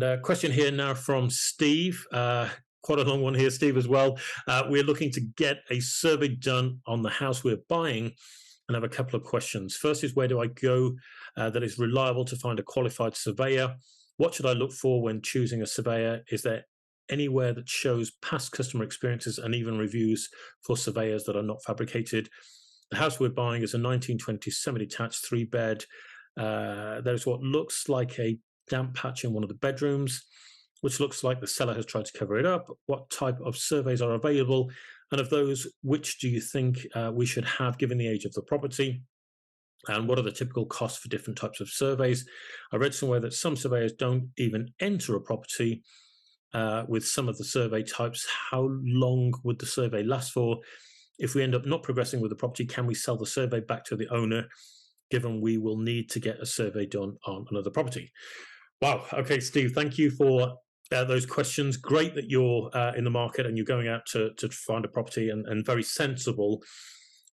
a question here now from Steve. Quite a long one here, Steve, as well. We're looking to get a survey done on the house we're buying and have a couple of questions. First is, where do I go that is reliable to find a qualified surveyor? What should I look for when choosing a surveyor? Is there anywhere that shows past customer experiences and even reviews for surveyors that are not fabricated? The house we're buying is a 1920s semi-detached 3-bed. There's what looks like a damp patch in one of the bedrooms, which looks like the seller has tried to cover it up. What type of surveys are available? And of those, which do you think we should have given the age of the property? And what are the typical costs for different types of surveys? I read somewhere that some surveyors don't even enter a property with some of the survey types. How long would the survey last for? If we end up not progressing with the property, can we sell the survey back to the owner, given we will need to get a survey done on another property? Wow. Okay, Steve, thank you for those questions. Great that you're in the market and you're going out to find a property, and very sensible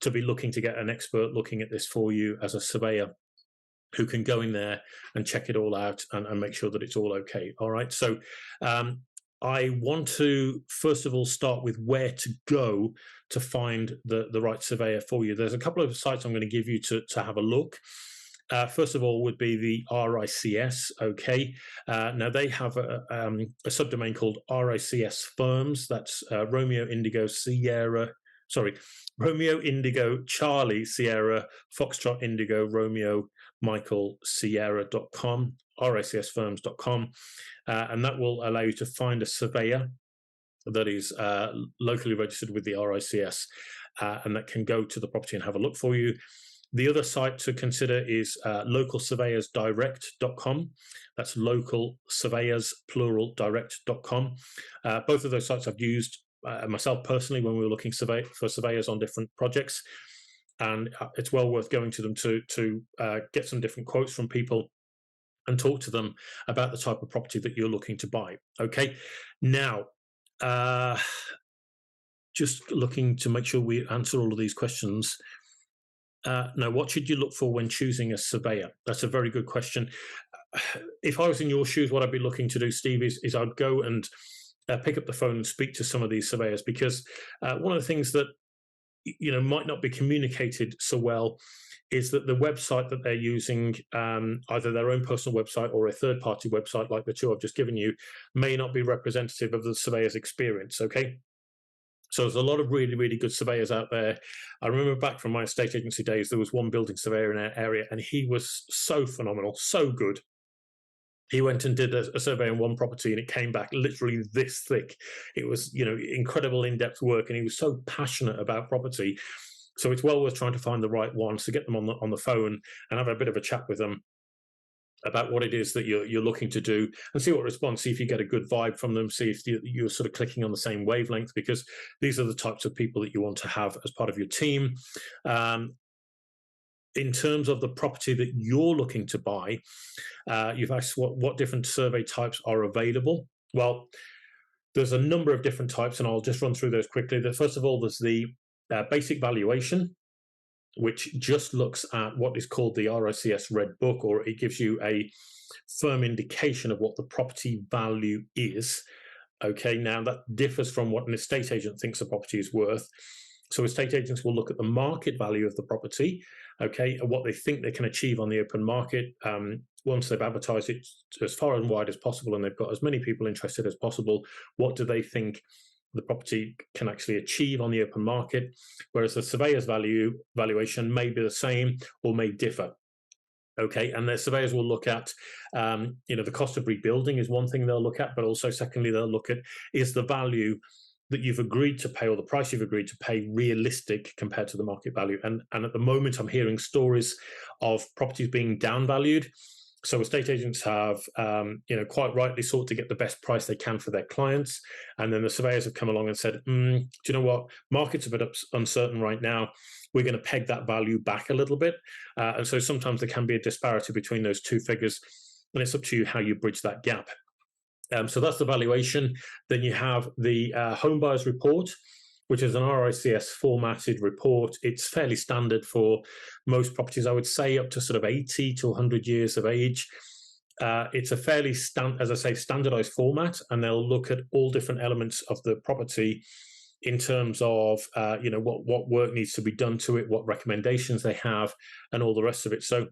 to be looking to get an expert looking at this for you as a surveyor who can go in there and check it all out and make sure that it's all okay. All right. So I want to, first of all, start with where to go to find the right surveyor for you. There's a couple of sites I'm going to give you to have a look. First of all would be the RICS, okay? Now, they have a subdomain called RICS Firms. That's Romeo Indigo Charlie Sierra Foxtrot Indigo Romeo Michael Sierra.com, ricsfirms.com, and that will allow you to find a surveyor that is locally registered with the RICS, and that can go to the property and have a look for you. The other site to consider is localsurveyorsdirect.com. That's localsurveyors, plural, direct.com. Both of those sites I've used myself personally when we were looking for surveyors on different projects, and it's well worth going to them to get some different quotes from people and talk to them about the type of property that you're looking to buy. Okay, now just looking to make sure we answer all of these questions. Now, what should you look for when choosing a surveyor? That's a very good question. If I was in your shoes, what I'd be looking to do, Steve, is I'd go and pick up the phone and speak to some of these surveyors, because one of the things that might not be communicated so well is that the website that they're using, either their own personal website or a third-party website like the two I've just given you, may not be representative of the surveyor's experience, okay? So there's a lot of really, really good surveyors out there. I remember back from my estate agency days, there was one building surveyor in our area, and he was so phenomenal, so good. He went and did a survey on one property, and it came back literally this thick. It was, incredible in-depth work, and he was so passionate about property. So it's well worth trying to find the right one, to get them on the phone and have a bit of a chat with them about what it is that you're looking to do, and see what response, see if you get a good vibe from them, see if you're sort of clicking on the same wavelength, because these are the types of people that you want to have as part of your team. In terms of the property that you're looking to buy, you've asked what different survey types are available. Well, there's a number of different types, and I'll just run through those quickly. First of all, there's the basic valuation, which just looks at what is called the RICS Red Book, or it gives you a firm indication of what the property value is. Okay, now that differs from what an estate agent thinks a property is worth. So estate agents will look at the market value of the property, okay, and what they think they can achieve on the open market. Once they've advertised it as far and wide as possible, and they've got as many people interested as possible, what do they think the property can actually achieve on the open market? Whereas the surveyor's valuation may be the same or may differ. Okay, and the surveyors will look at, the cost of rebuilding is one thing they'll look at, but also secondly, they'll look at, is the value that you've agreed to pay, or the price you've agreed to pay, realistic compared to the market value? And at the moment, I'm hearing stories of properties being downvalued. So estate agents have, quite rightly sought to get the best price they can for their clients. And then the surveyors have come along and said, do you know what? Market's a bit uncertain right now. We're going to peg that value back a little bit. And so sometimes there can be a disparity between those two figures, and it's up to you how you bridge that gap. So that's the valuation. Then you have the home buyers report, which is an RICS formatted report. It's fairly standard for most properties, I would say, up to sort of 80 to 100 years of age. It's a fairly, as I say, standardized format, and they'll look at all different elements of the property in terms of what work needs to be done to it, what recommendations they have, and all the rest of it. So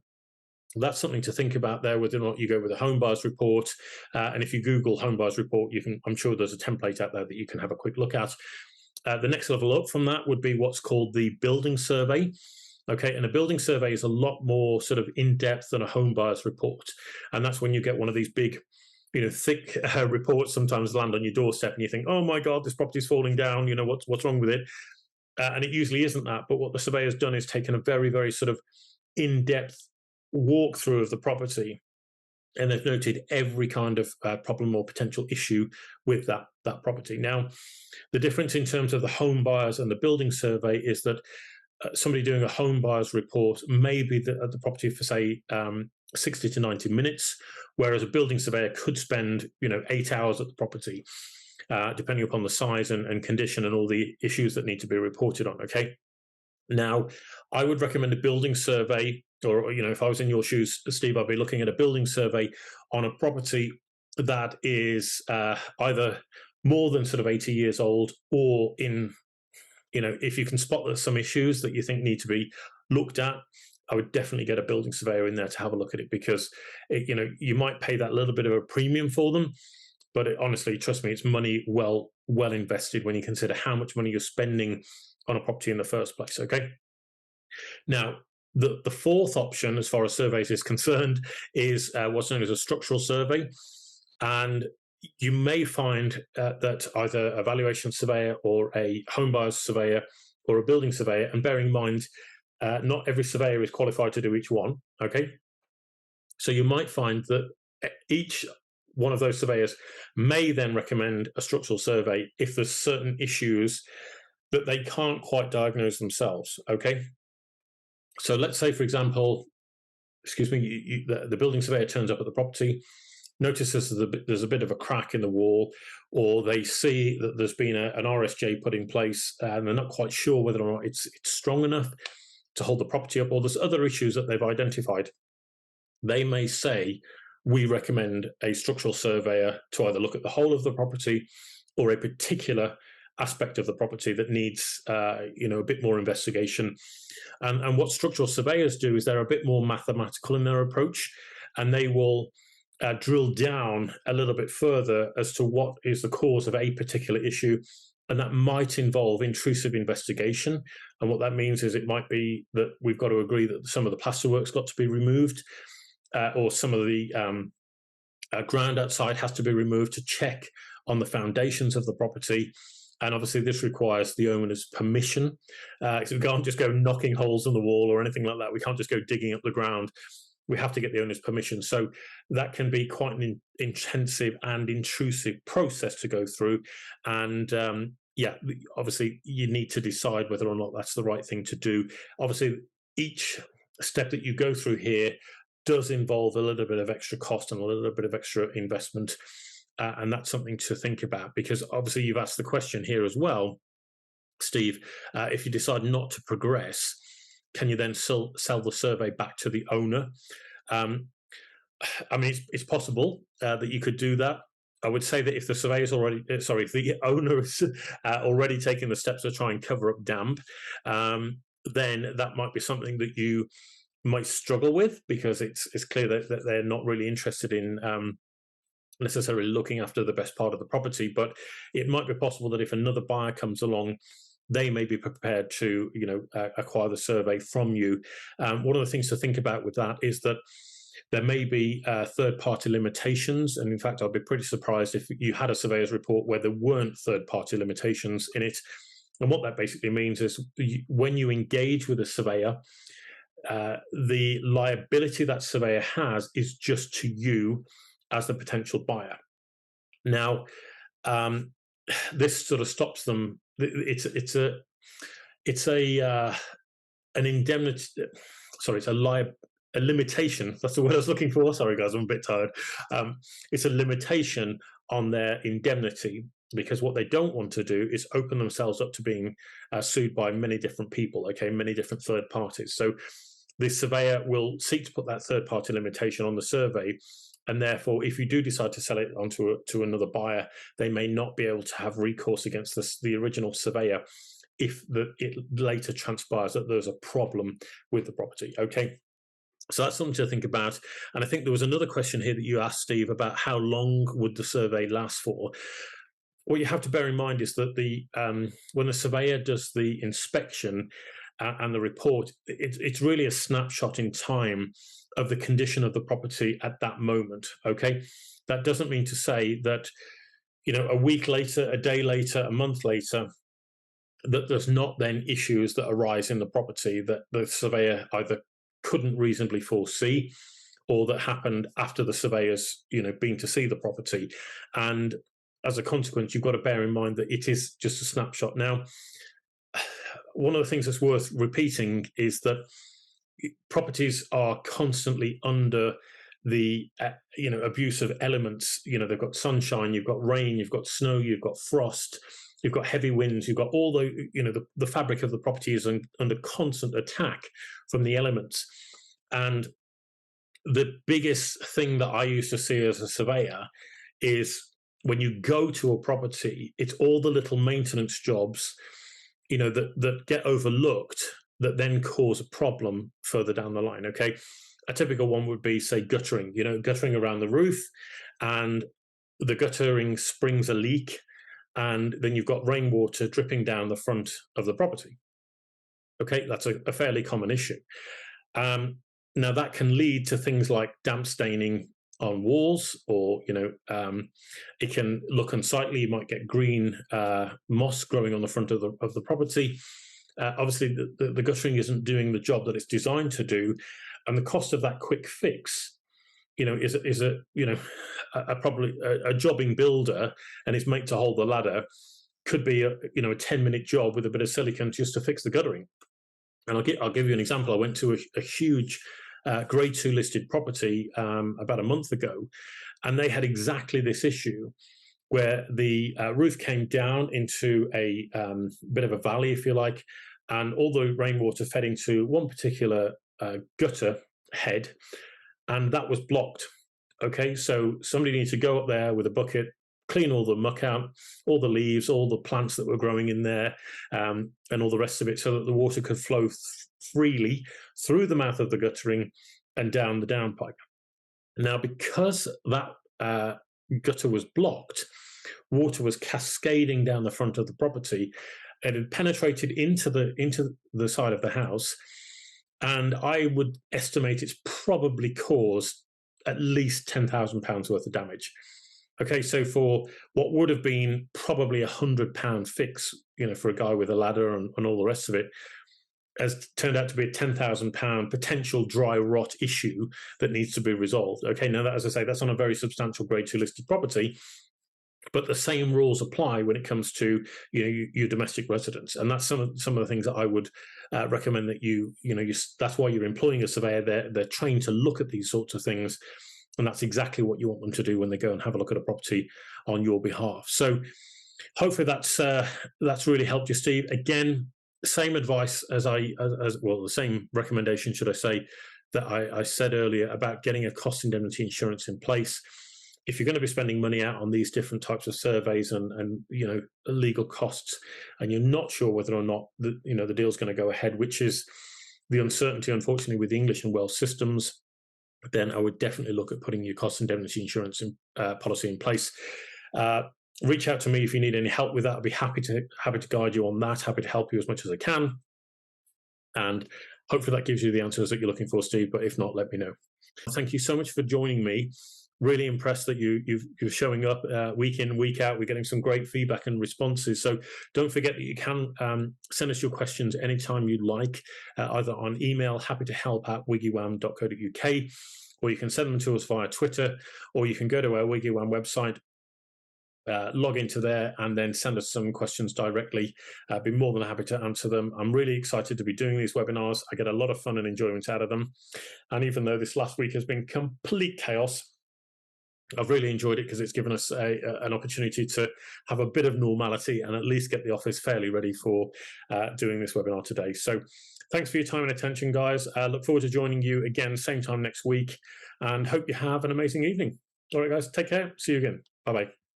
that's something to think about there, whether or not you go with a home buyers report. And if you Google home buyers report, I'm sure there's a template out there that you can have a quick look at. The next level up from that would be what's called the building survey. Okay, and a building survey is a lot more sort of in-depth than a home buyers report. And that's when you get one of these big, thick reports sometimes land on your doorstep and you think, oh my God, this property's falling down, what's wrong with it? And it usually isn't that. But what the surveyor's done is taken a very, very sort of in-depth walkthrough of the property, and they've noted every kind of problem or potential issue with that property. Now, the difference in terms of the home buyers and the building survey is that somebody doing a home buyers report may be at the property for, say, 60 to 90 minutes, whereas a building surveyor could spend 8 hours at the property, depending upon the size and condition and all the issues that need to be reported on. Okay. Now, I would recommend a building survey, or if I was in your shoes, Steve, I'd be looking at a building survey on a property that is either more than sort of 80 years old, or if you can spot there's some issues that you think need to be looked at, I would definitely get a building surveyor in there to have a look at it, because you might pay that little bit of a premium for them, but honestly, trust me, it's money well invested when you consider how much money you're spending on a property in the first place. Okay. Now, the fourth option, as far as surveys is concerned, is what's known as a structural survey. And you may find that either a valuation surveyor or a home buyers surveyor or a building surveyor, and bearing in mind, not every surveyor is qualified to do each one. Okay. So you might find that each one of those surveyors may then recommend a structural survey if there's certain issues that they can't quite diagnose themselves. Okay. So let's say, for example, the building surveyor turns up at the property, notices there's a bit of a crack in the wall, or they see that there's been an RSJ put in place and they're not quite sure whether or not it's strong enough to hold the property up, or there's other issues that they've identified. They may say, we recommend a structural surveyor to either look at the whole of the property or a particular aspect of the property that needs a bit more investigation. And what structural surveyors do is they're a bit more mathematical in their approach, and they will drill down a little bit further as to what is the cause of a particular issue. And that might involve intrusive investigation. And what that means is it might be that we've got to agree that some of the plasterwork's got to be removed, or some of the ground outside has to be removed to check on the foundations of the property. And obviously this requires the owner's permission. So we can't just go knocking holes in the wall or anything like that. We can't just go digging up the ground. We have to get the owner's permission. So that can be quite an intensive and intrusive process to go through. And obviously you need to decide whether or not that's the right thing to do. Obviously, each step that you go through here does involve a little bit of extra cost and a little bit of extra investment. And that's something to think about, because obviously you've asked the question here as well, Steve, if you decide not to progress, can you then sell the survey back to the owner? It's possible that you could do that. I would say that if the surveyor's if the owner is already taking the steps to try and cover up damp, then that might be something that you might struggle with, because it's clear that they're not really interested in necessarily looking after the best part of the property. But it might be possible that if another buyer comes along, they may be prepared to acquire the survey from you. One of the things to think about with that is that there may be third-party limitations, and in fact I'd be pretty surprised if you had a surveyor's report where there weren't third-party limitations in it. And what that basically means is when you engage with a surveyor, the liability that surveyor has is just to you as the potential buyer. Now, this sort of stops them. It's an indemnity. Sorry, it's a limitation. That's the word I was looking for. Sorry, guys, I'm a bit tired. It's a limitation on their indemnity, because what they don't want to do is open themselves up to being sued by many different people. Okay, many different third parties. So the surveyor will seek to put that third party limitation on the survey. and therefore, if you do decide to sell it onto to another buyer, they may not be able to have recourse against the original surveyor if it later transpires that there's a problem with the property. Okay. So that's something to think about. And I think there was another question here that you asked, Steve, about how long would the survey last for. What you have to bear in mind is that when the surveyor does the inspection and the report, it's really a snapshot in time of the condition of the property at that moment. Okay, that doesn't mean to say that, you know, a week later, a day later, a month later, that there's not then issues that arise in the property that the surveyor either couldn't reasonably foresee, or that happened after the surveyor's, you know, been to see the property. And as a consequence, you've got to bear in mind that it is just a snapshot. Now, one of the things that's worth repeating is that properties are constantly under the abuse of elements. You know, they've got sunshine, you've got rain, you've got snow, you've got frost, you've got heavy winds, you've got all the fabric of the property is under constant attack from the elements. And the biggest thing that I used to see as a surveyor is when you go to a property, it's all the little maintenance jobs, you know, that get overlooked that then cause a problem further down the line. Okay, a typical one would be, say, guttering. You know, guttering around the roof, and the guttering springs a leak, and then you've got rainwater dripping down the front of the property. Okay, that's a fairly common issue. Now that can lead to things like damp staining on walls, or it can look unsightly. You might get green moss growing on the front of the property. Obviously, the guttering isn't doing the job that it's designed to do, and the cost of that quick fix, is probably a jobbing builder and his mate to hold the ladder could be a 10-minute job with a bit of silicone just to fix the guttering. And I'll give you an example. I went to a huge grade 2 listed property about a month ago, and they had exactly this issue where the roof came down into a bit of a valley, if you like, and all the rainwater fed into one particular gutter head, and that was blocked. Okay, so somebody needs to go up there with a bucket, clean all the muck out, all the leaves, all the plants that were growing in there, and all the rest of it, so that the water could flow freely through the mouth of the guttering and down the downpipe. Now, because that gutter was blocked, water was cascading down the front of the property. It had penetrated into the side of the house, and I would estimate it's probably caused at least £10,000 worth of damage. Okay, so for what would have been probably £100 fix, for a guy with a ladder and all the rest of it, has turned out to be a £10,000 potential dry rot issue that needs to be resolved. Okay, now that, as I say, that's on a very substantial grade 2 listed property, but the same rules apply when it comes to your domestic residents, and that's some of the things that I would recommend that that's why you're employing a surveyor. They're trained to look at these sorts of things, and that's exactly what you want them to do when they go and have a look at a property on your behalf. So hopefully that's really helped you, Steve. Again, same advice the same recommendation, should I say, that I said earlier about getting a cost indemnity insurance in place. If you're going to be spending money out on these different types of surveys and legal costs, and you're not sure whether or not the deal's going to go ahead, which is the uncertainty, unfortunately, with the English and Welsh systems, then I would definitely look at putting your cost indemnity insurance policy in place. Reach out to me if you need any help with that. I'll be happy to guide you on that. Happy to help you as much as I can. And hopefully that gives you the answers that you're looking for, Steve. But if not, let me know. Thank you so much for joining me. Really impressed that you're showing up week in, week out. We're getting some great feedback and responses. So don't forget that you can send us your questions anytime you like, either on email, happytohelp@wiggywam.co.uk, or you can send them to us via Twitter, or you can go to our WiggyWam website, log into there, and then send us some questions directly. I'd be more than happy to answer them. I'm really excited to be doing these webinars. I get a lot of fun and enjoyment out of them. And even though this last week has been complete chaos, I've really enjoyed it because it's given us an opportunity to have a bit of normality and at least get the office fairly ready for doing this webinar today. So thanks for your time and attention, guys. Look forward to joining you again same time next week, and hope you have an amazing evening. All right, guys, take care. See you again. Bye-bye.